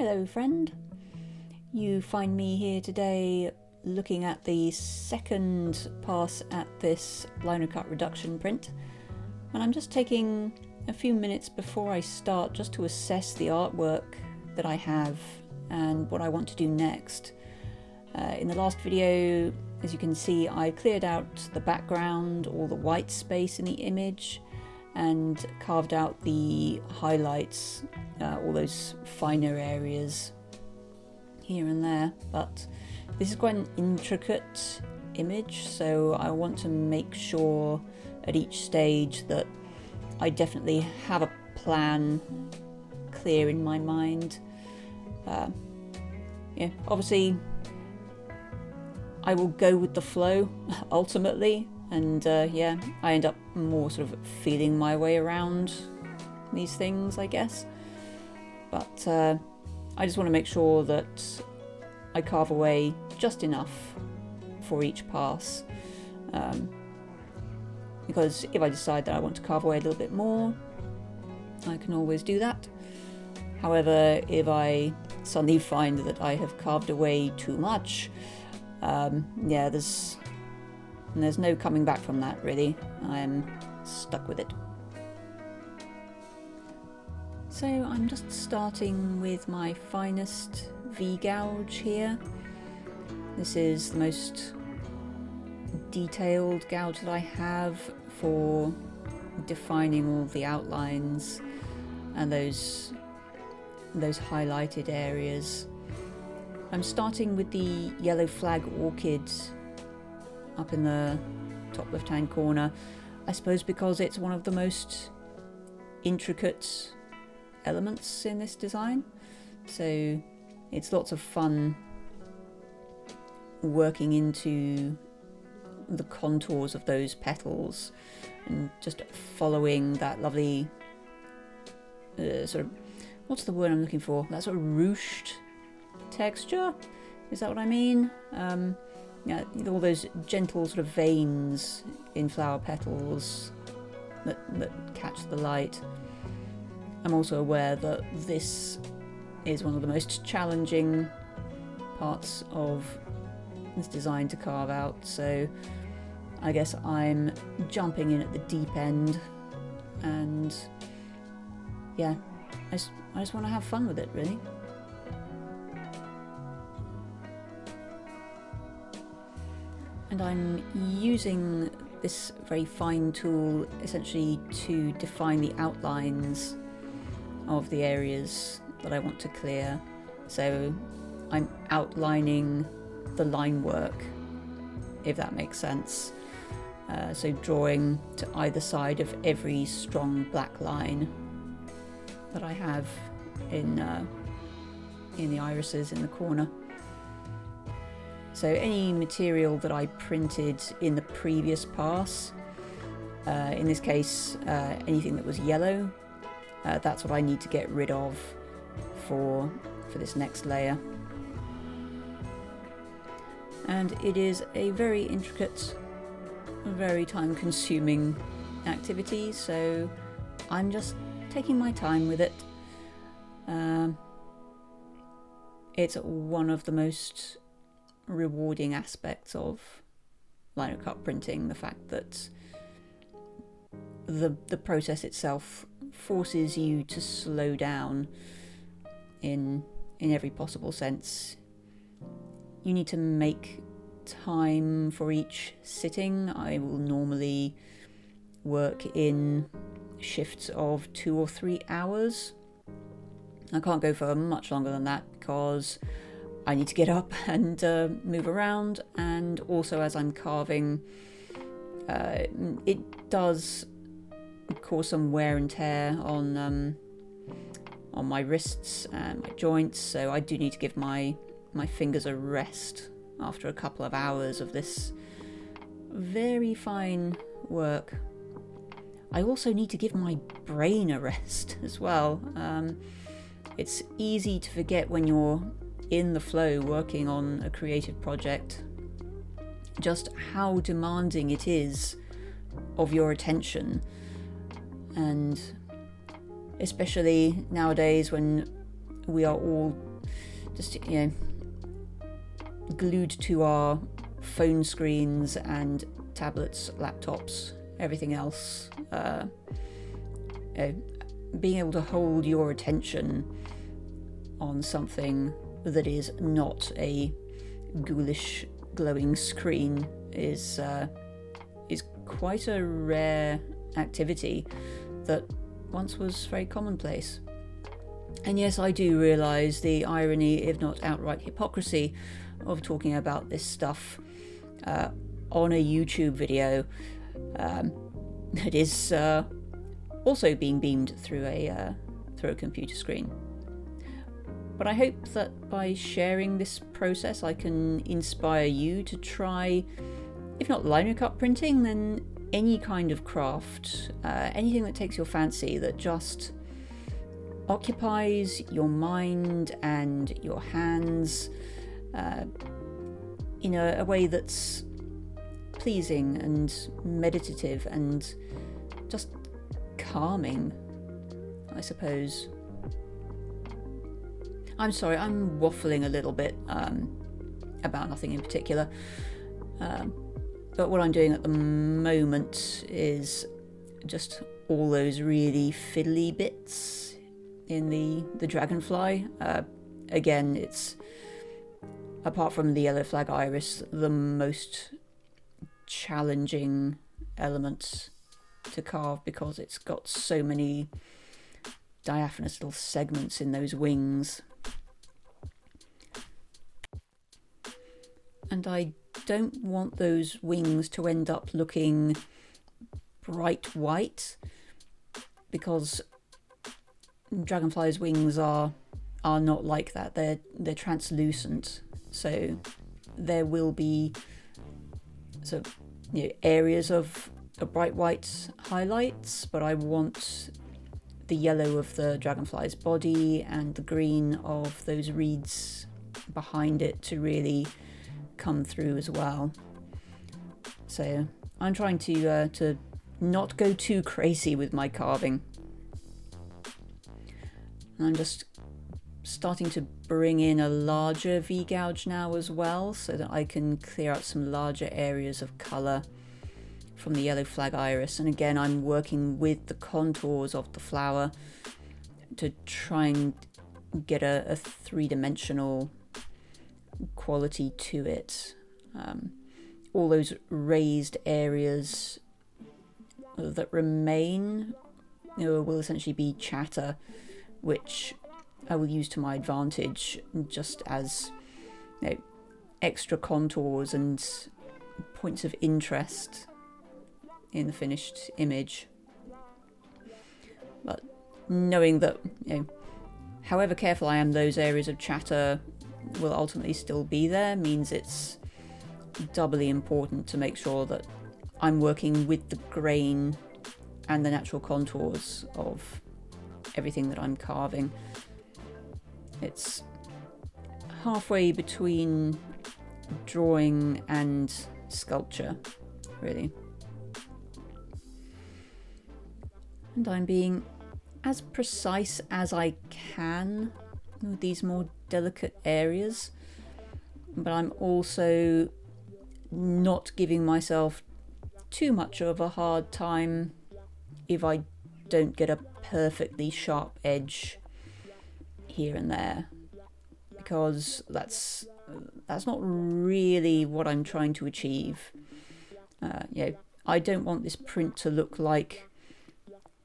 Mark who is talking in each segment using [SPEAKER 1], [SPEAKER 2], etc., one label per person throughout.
[SPEAKER 1] Hello friend, you find me here today looking at the second pass at this linocut reduction print, and I'm just taking a few minutes before I start just to assess the artwork that I have and what I want to do next. In the last video, as you can see, I cleared out the background, all the white space in the image, and carved out the highlights, all those finer areas here and there. But this is quite an intricate image, so I want to make sure at each stage that I definitely have a plan clear in my mind. Yeah, obviously I will go with the flow ultimately, and yeah, I end up more sort of feeling my way around these things, I guess. But I just want to make sure that I carve away just enough for each pass, because if I decide that I want to carve away a little bit more, I can always do that. However, if I suddenly find that I have carved away too much, yeah, there's no coming back from that, really. I'm stuck with it. So I'm just starting with my finest V-gouge here. This is the most detailed gouge that I have for defining all the outlines and those highlighted areas. I'm starting with the yellow flag orchid up in the top left hand corner, I suppose because it's one of the most intricate elements in this design, so it's lots of fun working into the contours of those petals and just following that lovely sort of, what's the word I'm looking for, that sort of ruched texture, is that what I mean? Yeah, all those gentle sort of veins in flower petals that catch the light. I'm also aware that this is one of the most challenging parts of this design to carve out, so I guess I'm jumping in at the deep end, and yeah, I just want to have fun with it, really. And I'm using this very fine tool essentially to define the outlines of the areas that I want to clear. So I'm outlining the line work, if that makes sense. So drawing to either side of every strong black line that I have in the irises in the corner. So any material that I printed in the previous pass, in this case anything that was yellow, that's what I need to get rid of for this next layer. And it is a very intricate, very time-consuming activity, so I'm just taking my time with it. It's one of the most rewarding aspects of linocut printing, the fact that the process itself forces you to slow down in every possible sense. You need to make time for each sitting. I will normally work in shifts of 2 or 3 hours. I can't go for much longer than that because I need to get up and move around, and also as I'm carving, it does cause some wear and tear on my wrists and my joints, so I do need to give my fingers a rest after a couple of hours of this very fine work. I also need to give my brain a rest as well. It's easy to forget when you're in the flow working on a creative project just how demanding it is of your attention, and especially nowadays when we are all just, glued to our phone screens and tablets, laptops, everything else. Being able to hold your attention on something that is not a ghoulish glowing screen is quite a rare activity that once was very commonplace. And yes, I do realise the irony, if not outright hypocrisy, of talking about this stuff on a YouTube video that is also being beamed through a computer screen. But I hope that by sharing this process I can inspire you to try, if not linocut printing, then any kind of craft, anything that takes your fancy, that just occupies your mind and your hands in a way that's pleasing and meditative and just calming, I suppose. I'm sorry, I'm waffling a little bit about nothing in particular. But what I'm doing at the moment is just all those really fiddly bits in the dragonfly. Again, it's, apart from the yellow flag iris, the most challenging element to carve because it's got so many diaphanous little segments in those wings. And I don't want those wings to end up looking bright white, because dragonflies' wings are not like that. They're translucent, so there will be sort of areas of bright white highlights, but I want the yellow of the dragonfly's body and the green of those reeds behind it to really come through as well. So I'm trying to not go too crazy with my carving. And I'm just starting to bring in a larger V-gouge now as well, so that I can clear out some larger areas of colour from the yellow flag iris. And again, I'm working with the contours of the flower to try and get a three-dimensional quality to it. All those raised areas that remain will essentially be chatter, which I will use to my advantage, just as extra contours and points of interest in the finished image. But knowing that however careful I am, those areas of chatter will ultimately still be there, means it's doubly important to make sure that I'm working with the grain and the natural contours of everything that I'm carving. It's halfway between drawing and sculpture, really. And I'm being as precise as I can with these more delicate areas, but I'm also not giving myself too much of a hard time if I don't get a perfectly sharp edge here and there, because that's not really what I'm trying to achieve. I don't want this print to look like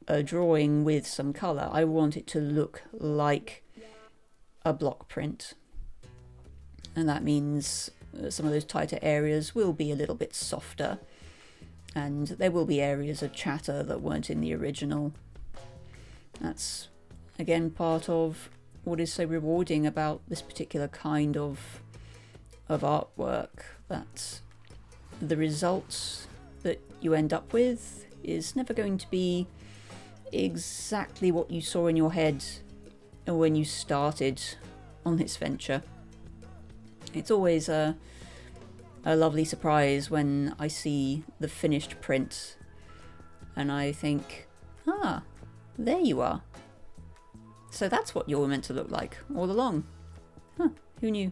[SPEAKER 1] a drawing with some colour. I want it to look like a block print, and that means some of those tighter areas will be a little bit softer, and there will be areas of chatter that weren't in the original. That's again part of what is so rewarding about this particular kind of artwork, that the results that you end up with is never going to be exactly what you saw in your head when you started on this venture. It's always a lovely surprise when I see the finished print and I think, there you are. So that's what you were meant to look like all along. Huh. Who knew?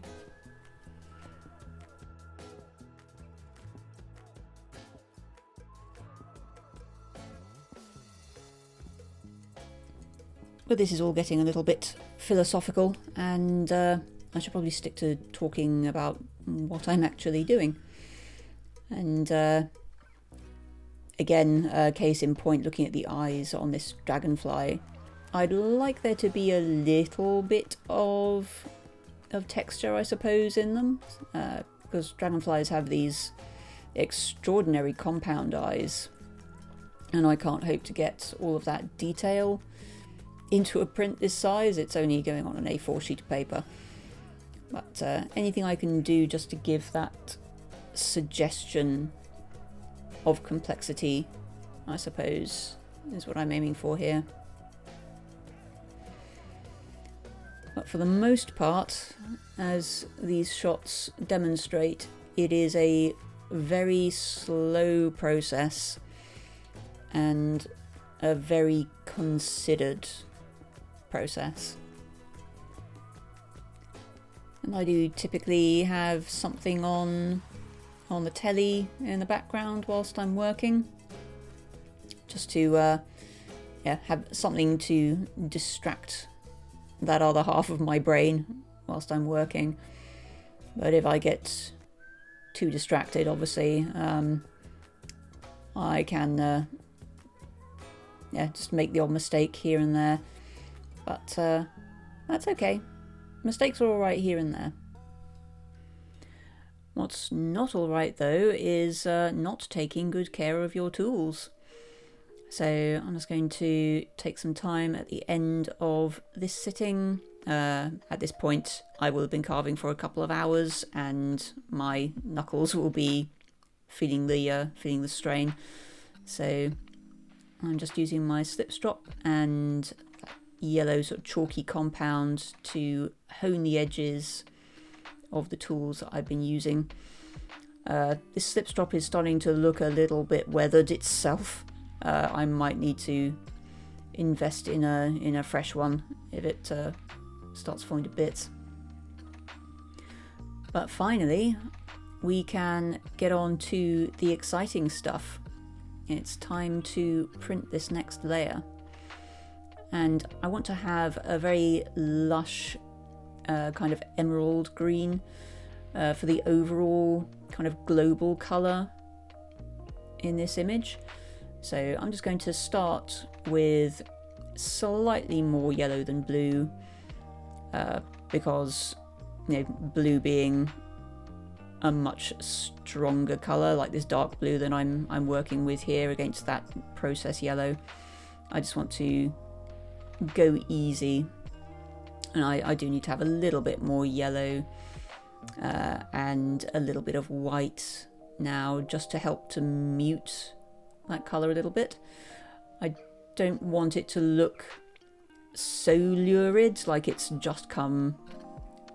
[SPEAKER 1] But this is all getting a little bit philosophical, and I should probably stick to talking about what I'm actually doing. And again, case in point, looking at the eyes on this dragonfly, I'd like there to be a little bit of texture, I suppose, in them, because dragonflies have these extraordinary compound eyes, and I can't hope to get all of that detail into a print this size. It's only going on an A4 sheet of paper, but anything I can do just to give that suggestion of complexity, I suppose, is what I'm aiming for here. But for the most part, as these shots demonstrate, it is a very slow process and a very considered process. And I do typically have something on the telly in the background whilst I'm working, just to have something to distract that other half of my brain whilst I'm working. But if I get too distracted, obviously, I can just make the odd mistake here and there. But that's okay. Mistakes are alright here and there. What's not alright, though, is not taking good care of your tools. So I'm just going to take some time at the end of this sitting. At this point, I will have been carving for a couple of hours, and my knuckles will be feeling the strain. So I'm just using my slip strop and yellow sort of chalky compound to hone the edges of the tools that I've been using. This slip strop is starting to look a little bit weathered itself. I might need to invest in a fresh one if it starts falling to bits. But finally, we can get on to the exciting stuff. It's time to print this next layer. And I want to have a very lush kind of emerald green for the overall kind of global colour in this image. So I'm just going to start with slightly more yellow than blue, because blue being a much stronger colour, like this dark blue that I'm working with here against that process yellow. I just want to go easy, and I do need to have a little bit more yellow and a little bit of white now, just to help to mute that colour a little bit. I don't want it to look so lurid, like it's just come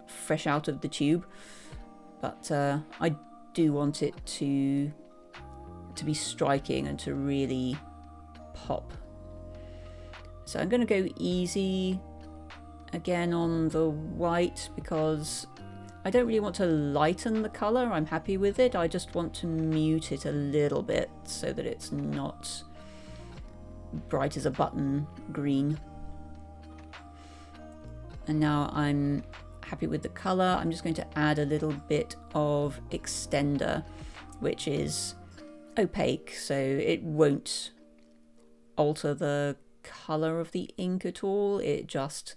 [SPEAKER 1] fresh out of the tube, but I do want it to be striking and to really pop. So I'm going to go easy again on the white, because I don't really want to lighten the colour. I'm happy with it. I just want to mute it a little bit so that it's not bright as a button green. And now I'm happy with the colour. I'm just going to add a little bit of extender, which is opaque, so it won't alter the colour of the ink at all. It just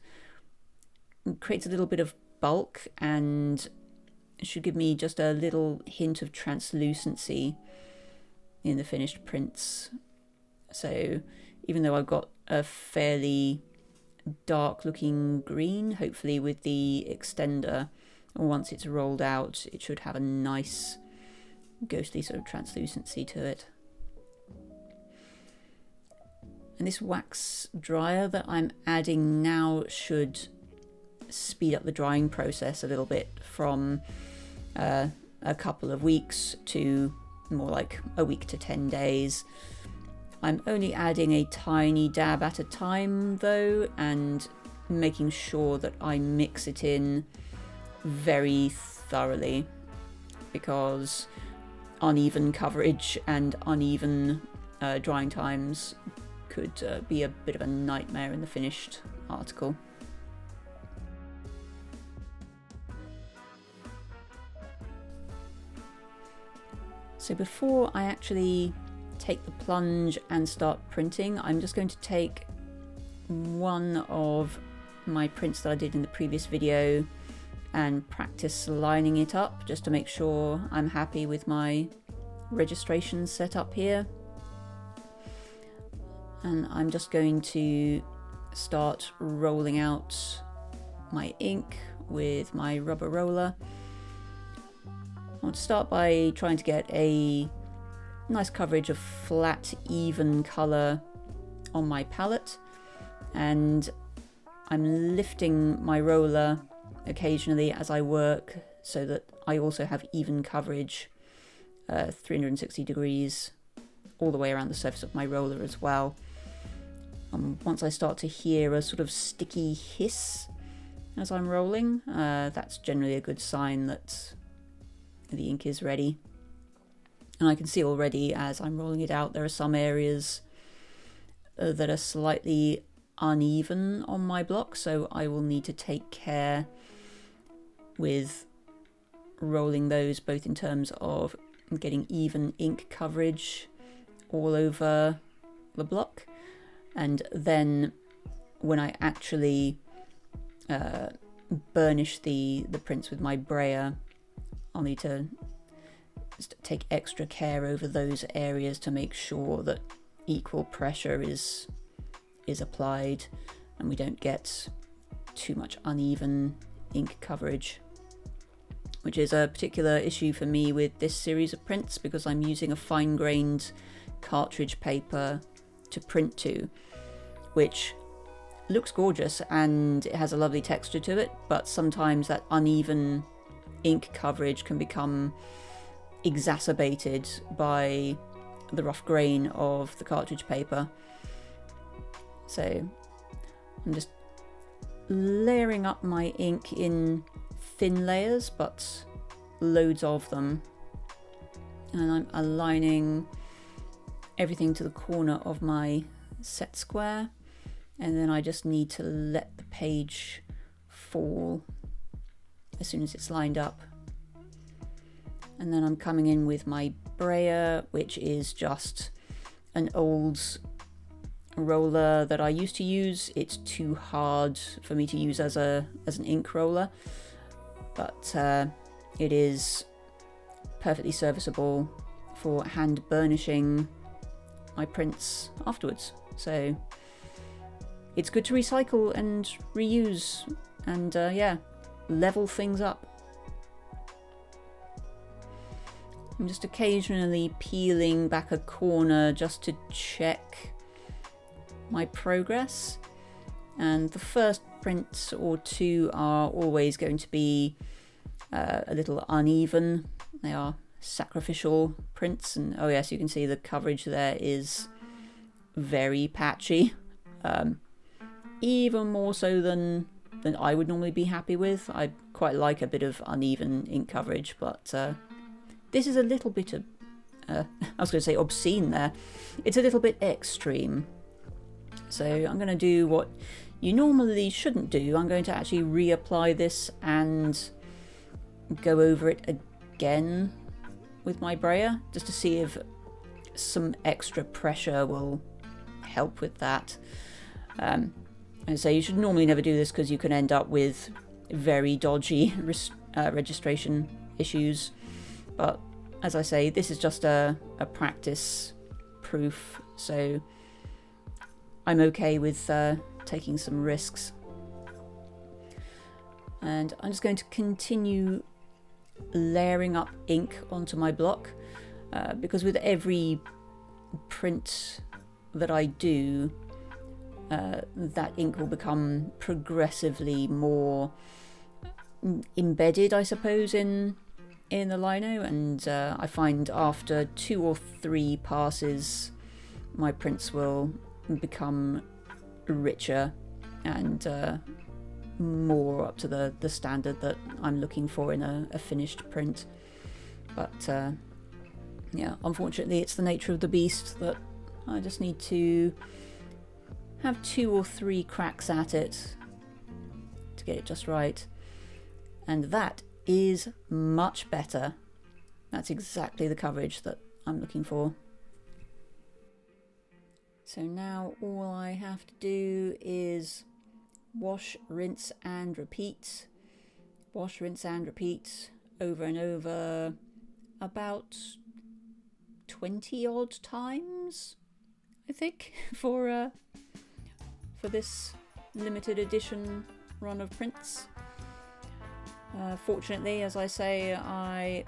[SPEAKER 1] creates a little bit of bulk and should give me just a little hint of translucency in the finished prints. So even though I've got a fairly dark looking green, hopefully with the extender, once it's rolled out, it should have a nice ghostly sort of translucency to it. And this wax dryer that I'm adding now should speed up the drying process a little bit, from a couple of weeks to more like a week to 10 days. I'm only adding a tiny dab at a time though, and making sure that I mix it in very thoroughly, because uneven coverage and uneven drying times could be a bit of a nightmare in the finished article. So before I actually take the plunge and start printing, I'm just going to take one of my prints that I did in the previous video and practice lining it up, just to make sure I'm happy with my registration set up here. And I'm just going to start rolling out my ink with my rubber roller. I want to start by trying to get a nice coverage of flat, even colour on my palette, and I'm lifting my roller occasionally as I work so that I also have even coverage, 360 degrees all the way around the surface of my roller as well. Once I start to hear a sort of sticky hiss as I'm rolling, that's generally a good sign that the ink is ready. And I can see already as I'm rolling it out, there are some areas that are slightly uneven on my block, so I will need to take care with rolling those, both in terms of getting even ink coverage all over the block, and then when I actually burnish the prints with my brayer, I'll need to take extra care over those areas to make sure that equal pressure is applied and we don't get too much uneven ink coverage, which is a particular issue for me with this series of prints because I'm using a fine-grained cartridge paper to print to, which looks gorgeous and it has a lovely texture to it, but sometimes that uneven ink coverage can become exacerbated by the rough grain of the cartridge paper. So I'm just layering up my ink in thin layers, but loads of them, and I'm aligning everything to the corner of my set square, and then I just need to let the page fall as soon as it's lined up. And then I'm coming in with my brayer, which is just an old roller that I used to use. It's too hard for me to use as an ink roller, but it is perfectly serviceable for hand burnishing my prints afterwards. So it's good to recycle and reuse and yeah, level things up. I'm just occasionally peeling back a corner just to check my progress, and the first print or two are always going to be a little uneven. They are sacrificial prints, and oh yes, you can see the coverage there is very patchy, even more so than I would normally be happy with. I quite like a bit of uneven ink coverage, but this is a little bit of, I was going to say obscene there. It's a little bit extreme. So I'm going to do what you normally shouldn't do. I'm going to actually reapply this and go over it again with my brayer, just to see if some extra pressure will help with that. And so you should normally never do this because you can end up with very dodgy registration issues. But as I say, this is just a practice proof, so I'm okay with taking some risks. And I'm just going to continue layering up ink onto my block, because with every print that I do, that ink will become progressively more embedded, I suppose, in the lino, and I find after 2 or 3 passes my prints will become richer and more up to the standard that I'm looking for in a finished print. But yeah, unfortunately it's the nature of the beast that I just need to have 2 or 3 cracks at it to get it just right. And that is much better. That's exactly the coverage that I'm looking for. So now all I have to do is wash, rinse and repeat. Wash, rinse and repeat over and over about 20 odd times, I think, for this limited edition run of prints. Fortunately, as I say, I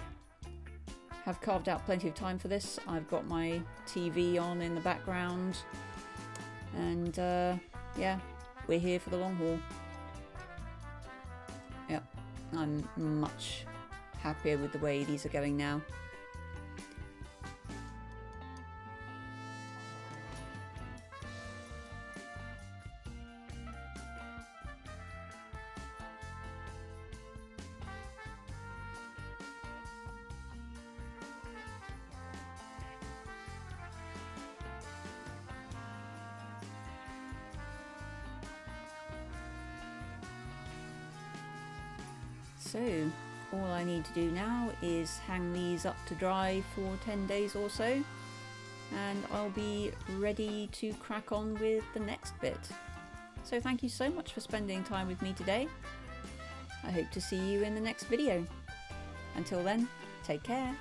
[SPEAKER 1] have carved out plenty of time for this. I've got my TV on in the background, and yeah, we're here for the long haul. Yeah, I'm much happier with the way these are going now. So all I need to do now is hang these up to dry for 10 days or so, and I'll be ready to crack on with the next bit. So thank you so much for spending time with me today. I hope to see you in the next video. Until then, take care.